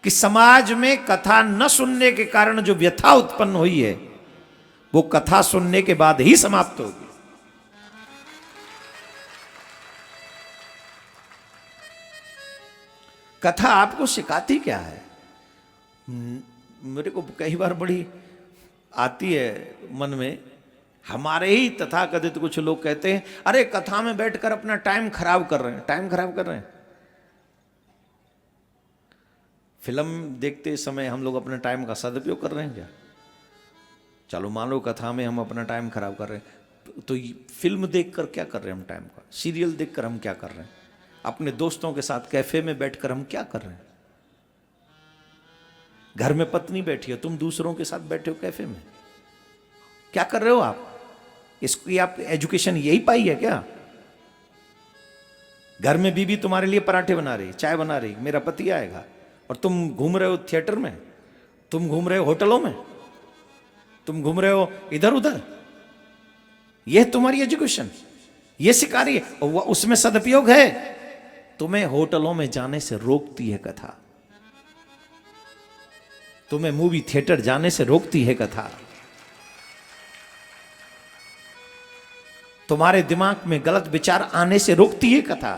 कि समाज में कथा न सुनने के कारण जो व्यथा उत्पन्न हुई है वो कथा सुनने के बाद ही समाप्त होगी। कथा आपको सिखाती क्या है? मेरे को कई बार बड़ी आती है मन में, हमारे ही तथाकथित कुछ लोग कहते हैं अरे कथा में बैठकर अपना टाइम खराब कर रहे हैं। टाइम खराब कर रहे हैं? फिल्म देखते समय हम लोग अपने टाइम का सदुपयोग कर रहे हैं क्या? चलो मान लो कथा में हम अपना टाइम खराब कर रहे हैं, तो फिल्म देखकर क्या कर रहे हैं हम टाइम का? सीरियल देखकर हम क्या कर रहे हैं? अपने दोस्तों के साथ कैफे में बैठकर हम क्या कर रहे हैं? घर में पत्नी बैठी है, तुम दूसरों के साथ बैठे हो कैफे में, क्या कर रहे हो आप? इसकी आप एजुकेशन यही पाई है क्या? घर में बीवी तुम्हारे लिए पराठे बना रही, चाय बना रही, मेरा पति आएगा, और तुम घूम रहे हो थिएटर में, तुम घूम रहे हो होटलों में, तुम घूम रहे हो इधर उधर। यह तुम्हारी एजुकेशन, यह सिखा रही है, और उसमें सदुपयोग है। तुम्हें होटलों में जाने से रोकती है कथा, तुम्हें मूवी थिएटर जाने से रोकती है कथा, तुम्हारे दिमाग में गलत विचार आने से रोकती है कथा,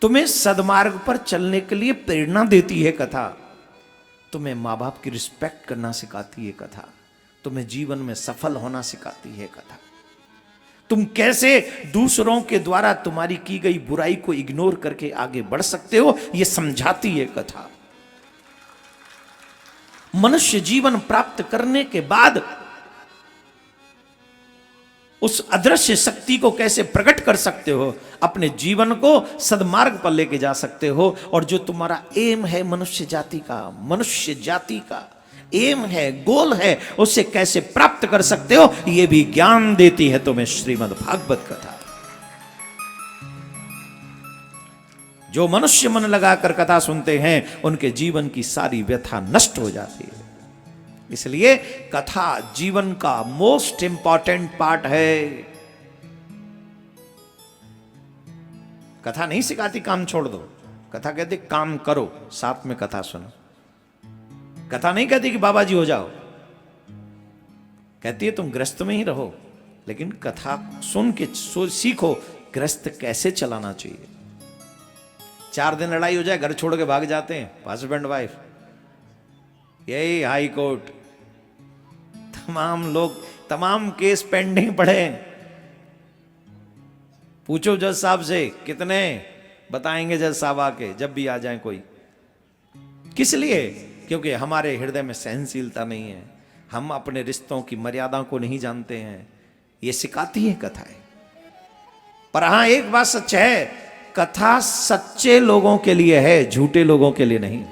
तुम्हें सदमार्ग पर चलने के लिए प्रेरणा देती है कथा, तुम्हें मां बाप की रिस्पेक्ट करना सिखाती है कथा, तुम्हें जीवन में सफल होना सिखाती है कथा, तुम कैसे दूसरों के द्वारा तुम्हारी की गई बुराई को इग्नोर करके आगे बढ़ सकते हो यह समझाती है कथा। मनुष्य जीवन प्राप्त करने के बाद उस अदृश्य शक्ति को कैसे प्रकट कर सकते हो, अपने जीवन को सदमार्ग पर लेके जा सकते हो, और जो तुम्हारा एम है मनुष्य जाति का एम है, गोल है, उसे कैसे प्राप्त कर सकते हो, यह भी ज्ञान देती है तुम्हें श्रीमद् भागवत कथा। जो मनुष्य मन लगाकर कथा सुनते हैं उनके जीवन की सारी व्यथा नष्ट हो जाती है। इसलिए कथा जीवन का मोस्ट इंपॉर्टेंट पार्ट है। कथा नहीं सिखाती काम छोड़ दो, कथा कहती काम करो, साथ में कथा सुनो। कथा नहीं कहती कि बाबा जी हो जाओ, कहती है तुम गृहस्थ में ही रहो, लेकिन कथा सुन के सीखो गृहस्थ कैसे चलाना चाहिए। 4 दिन लड़ाई हो जाए, घर छोड़ के भाग जाते हैं हस्बैंड वाइफ, यही हाई कोर्ट, तमाम लोग, तमाम केस पेंडिंग पड़े। पूछो जज साहब से कितने, बताएंगे जज साहब आके जब भी आ जाए कोई। किस लिए? क्योंकि हमारे हृदय में सहनशीलता नहीं है, हम अपने रिश्तों की मर्यादा को नहीं जानते हैं। ये सिखाती है कथाएं। पर हां एक बात सच है, कथा सच्चे लोगों के लिए है, झूठे लोगों के लिए नहीं।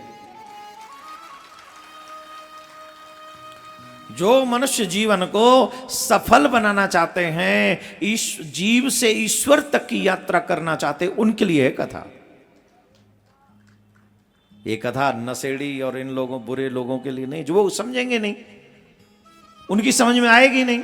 जो मनुष्य जीवन को सफल बनाना चाहते हैं, इस जीव से ईश्वर तक की यात्रा करना चाहते हैं, उनके लिए है कथा। ये कथा नशेड़ी और इन लोगों बुरे लोगों के लिए नहीं, जो वो समझेंगे नहीं, उनकी समझ में आएगी नहीं।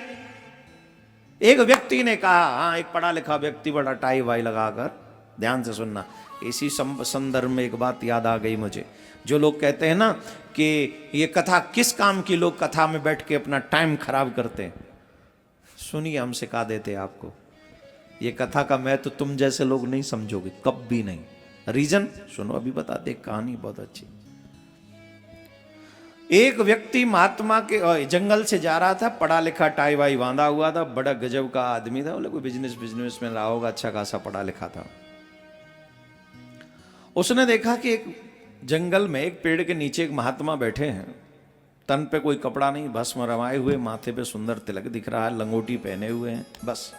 एक व्यक्ति ने कहा, हाँ एक पढ़ा लिखा व्यक्ति, बड़ा टाई वाई लगाकर, ध्यान से सुनना, इसी संदर्भ में एक बात याद आ गई मुझे। जो लोग कहते हैं ना कि ये कथा किस काम की, लोग कथा में बैठ के अपना टाइम खराब करते हैं, सुनिए हम सिखा देते हैं आपको। ये कथा का मैं तो तुम जैसे लोग नहीं समझोगे, कभी नहीं। रीजन सुनो, अभी बताते, कहानी बहुत अच्छी। एक व्यक्ति महात्मा के जंगल से जा रहा था, पढ़ा लिखा टाई वाई बांधा हुआ था, बड़ा गजब का आदमी था, बोले कोई बिजनेस में रहा होगा, अच्छा खासा पढ़ा लिखा था। उसने देखा कि एक जंगल में एक पेड़ के नीचे एक महात्मा बैठे हैं, तन पे कोई कपड़ा नहीं, भस्म रमाए हुए, माथे पे सुंदर तिलक दिख रहा है, लंगोटी पहने हुए हैं, बस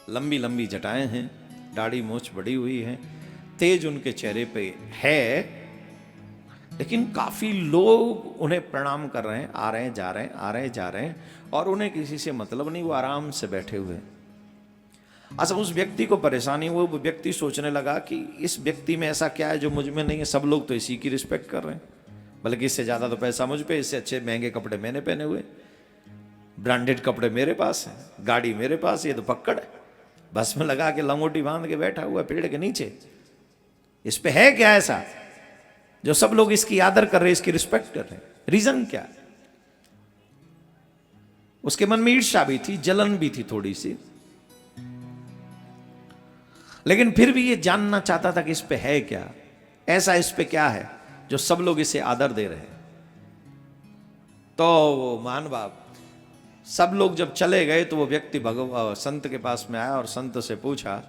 लंबी लंबी जटाएं हैं, दाढ़ी मूछ बड़ी हुई है, तेज उनके चेहरे पे है, लेकिन काफी लोग उन्हें प्रणाम कर रहे हैं, आ रहे हैं जा रहे हैं, आ रहे हैं जा रहे हैं, और उन्हें किसी से मतलब नहीं, वो आराम से बैठे हुए। अच्छा, उस व्यक्ति को परेशानी हुई, वो व्यक्ति सोचने लगा कि इस व्यक्ति में ऐसा क्या है जो मुझ में नहीं है, सब लोग तो इसी की रिस्पेक्ट कर रहे हैं, बल्कि इससे ज्यादा तो पैसा मुझ पे, इससे अच्छे महंगे कपड़े मैंने पहने हुए, ब्रांडेड कपड़े मेरे पास हैं, गाड़ी मेरे पास, ये तो पक्कड़ है, भस्म लगा के लंगोटी बांध के बैठा हुआ पेड़ के नीचे, इस पे है क्या ऐसा? जो सब लोग इसकी आदर कर रहे हैं, इसकी रिस्पेक्ट कर रहे हैं, रीजन क्या? उसके मन में ईर्ष्या भी थी, जलन भी थी थोड़ी सी, लेकिन फिर भी ये जानना चाहता था कि इस पे है क्या, ऐसा इस पे क्या है जो सब लोग इसे आदर दे रहे हैं। तो वो महान बाप सब लोग जब चले गए तो वो व्यक्ति संत के पास में आया और संत से पूछा,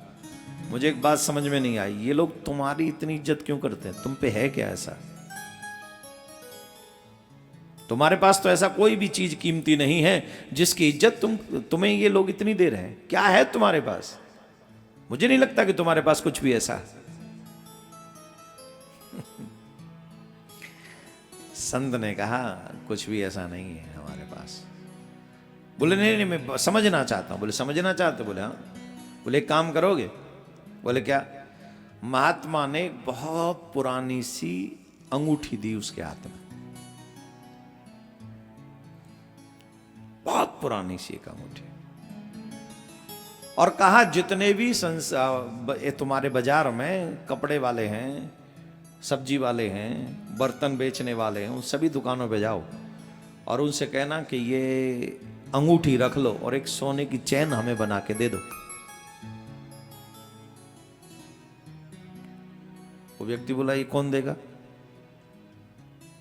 मुझे एक बात समझ में नहीं आई, ये लोग तुम्हारी इतनी इज्जत क्यों करते हैं? तुम पे है क्या ऐसा? तुम्हारे पास तो ऐसा कोई भी चीज कीमती नहीं है जिसकी इज्जत तुम्हें ये लोग इतनी दे रहे हैं। क्या है तुम्हारे पास? मुझे नहीं लगता कि तुम्हारे पास कुछ भी ऐसा है। संत ने कहा, कुछ भी ऐसा नहीं है हमारे पास। बोले नहीं नहीं, मैं समझना चाहता हूं। बोले समझना चाहते? बोले हाँ। बोले एक काम करोगे? बोले क्या? महात्मा ने बहुत पुरानी सी अंगूठी दी उसके हाथ में, बहुत पुरानी सी एक अंगूठी, और कहा जितने भी तुम्हारे बाजार में कपड़े वाले हैं, सब्जी वाले हैं, बर्तन बेचने वाले हैं, उन सभी दुकानों पे जाओ और उनसे कहना कि ये अंगूठी रख लो और एक सोने की चैन हमें बना के दे दो। वो व्यक्ति बोला, ये कौन देगा?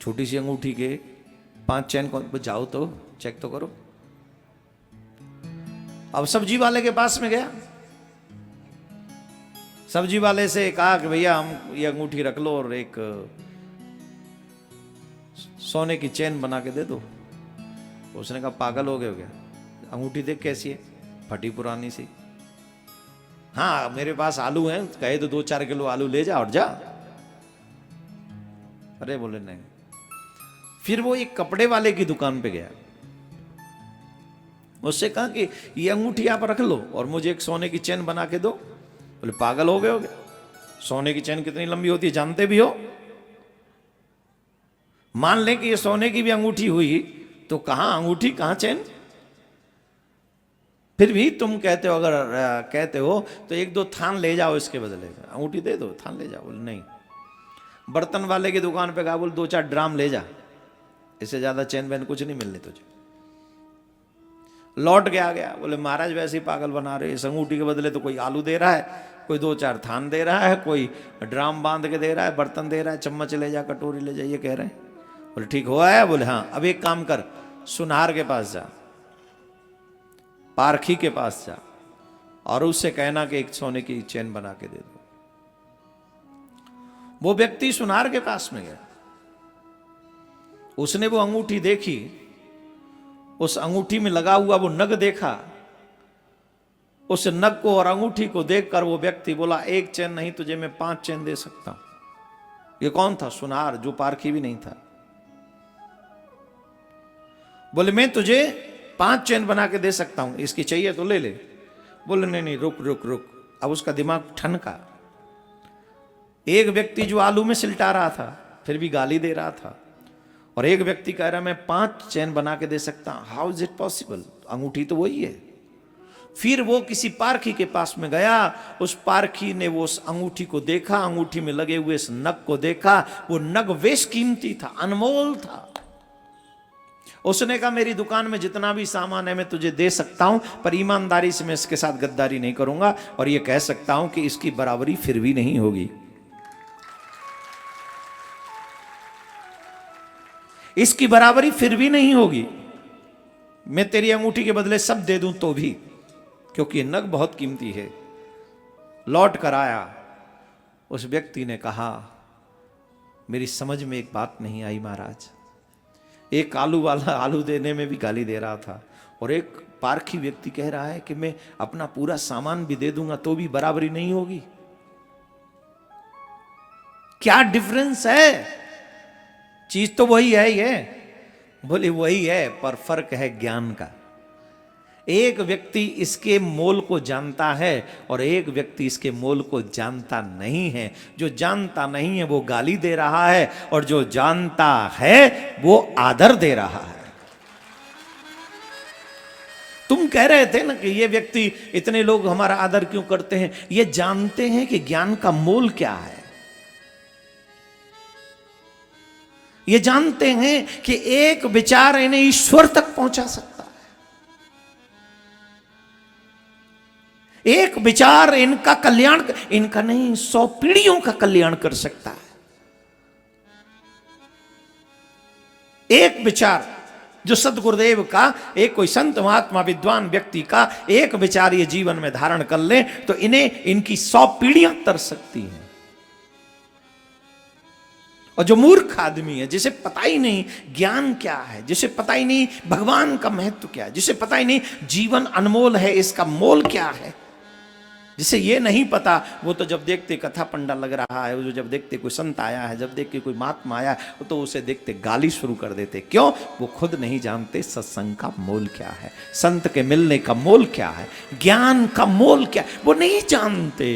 छोटी सी अंगूठी के 5 चैन कौन? जाओ तो चेक तो करो। अब सब्जी वाले के पास में गया, सब्जी वाले से कहा कि भैया हम ये अंगूठी रख लो और एक सोने की चेन बना के दे दो। उसने कहा पागल हो गए हो क्या? अंगूठी देख कैसी है, फटी पुरानी सी। हाँ मेरे पास आलू हैं, कहे तो 2-4 किलो आलू ले जा और जा। अरे बोले नहीं। फिर वो एक कपड़े वाले की दुकान पे गया, उससे कहा कि ये अंगूठी आप रख लो और मुझे एक सोने की चेन बना के दो। बोले पागल हो गए हो क्या? सोने की चेन कितनी लंबी होती है जानते भी हो? मान लें कि ये सोने की भी अंगूठी हुई तो कहां अंगूठी कहां चेन? फिर भी तुम कहते हो, अगर कहते हो तो 1-2 थान ले जाओ इसके बदले, अंगूठी दे दो, थान ले जाओ। बोले नहीं। बर्तन वाले की दुकान पे कहा, बोले 2-4 ड्राम ले जा, इससे ज्यादा चेन बैन कुछ नहीं मिलने तुझे। लौट के आ गया, बोले महाराज वैसे ही पागल बना रहे, इस अंगूठी के बदले तो कोई आलू दे रहा है, कोई 2-4 थान दे रहा है, कोई ड्राम बांध के दे रहा है, बर्तन दे रहा है, चम्मच ले जा, कटोरी ले जा, ये कह रहे हैं। बोले ठीक हुआ है? बोले हाँ। अब एक काम कर, सुनार के पास जा, पारखी के पास जा और उससे कहना कि एक सोने की चेन बना के दे दो। वो व्यक्ति सुनार के पास में गया, उसने वो अंगूठी देखी, उस अंगूठी में लगा हुआ वो नग देखा, उस नग को और अंगूठी को देखकर वो व्यक्ति बोला, एक चैन नहीं तुझे मैं 5 चैन दे सकता हूं। ये कौन था? सुनार, जो पारखी भी नहीं था। बोले मैं तुझे 5 चैन बना के दे सकता हूं, इसकी चाहिए तो ले ले। बोले नहीं नहीं, रुक रुक रुक। अब उसका दिमाग ठनका। एक व्यक्ति जो आलू में सिलटा रहा था फिर भी गाली दे रहा था, और एक व्यक्ति कह रहा मैं 5 चैन बना के दे सकता हूं, हाउ इज इट पॉसिबल? अंगूठी तो वही है। फिर वो किसी पारखी के पास में गया, उस पारखी ने वो उस अंगूठी को देखा, अंगूठी में लगे हुए इस नग को देखा, वो नग बेश कीमती था, अनमोल था। उसने कहा मेरी दुकान में जितना भी सामान है मैं तुझे दे सकता हूं, पर ईमानदारी से मैं इसके साथ गद्दारी नहीं करूंगा, और ये कह सकता हूं कि इसकी बराबरी फिर भी नहीं होगी। इसकी बराबरी फिर भी नहीं होगी। मैं तेरी अंगूठी के बदले सब दे दूं तो भी, क्योंकि ये नग बहुत कीमती है। लौट कर आया, उस व्यक्ति ने कहा मेरी समझ में एक बात नहीं आई महाराज, एक आलू वाला आलू देने में भी गाली दे रहा था, और एक पारखी व्यक्ति कह रहा है कि मैं अपना पूरा सामान भी दे दूंगा तो भी बराबरी नहीं होगी। क्या डिफरेंस है? चीज तो वही है ये। बोले वही है, पर फर्क है ज्ञान का। एक व्यक्ति इसके मोल को जानता है और एक व्यक्ति इसके मोल को जानता नहीं है। जो जानता नहीं है वो गाली दे रहा है, और जो जानता है वो आदर दे रहा है। तुम कह रहे थे ना कि ये व्यक्ति, इतने लोग हमारा आदर क्यों करते हैं? ये जानते हैं कि ज्ञान का मोल क्या है। ये जानते हैं कि एक विचार इन्हें ईश्वर तक पहुंचा सकता है। एक विचार इनका कल्याण, इनका नहीं 100 पीढ़ियों का कल्याण कर सकता है। एक विचार जो सदगुरुदेव का, एक कोई संत महात्मा विद्वान व्यक्ति का एक विचार ये जीवन में धारण कर ले तो इन्हें इनकी 100 पीढ़ियां तर सकती हैं। और जो मूर्ख आदमी है, जिसे पता ही नहीं ज्ञान क्या है, जिसे पता ही नहीं भगवान का महत्व क्या है, जिसे पता ही नहीं जीवन अनमोल है, इसका मोल क्या है, जिसे ये नहीं पता, वो तो जब देखते कथा पंडा लग रहा है, वो जब देखते कोई संत आया है, जब देखते कोई महात्मा आया है, तो उसे देखते गाली शुरू कर देते। क्यों? वो खुद नहीं जानते सत्संग का मोल क्या है, संत के मिलने का मोल क्या है, ज्ञान का मोल क्या है, वो नहीं जानते।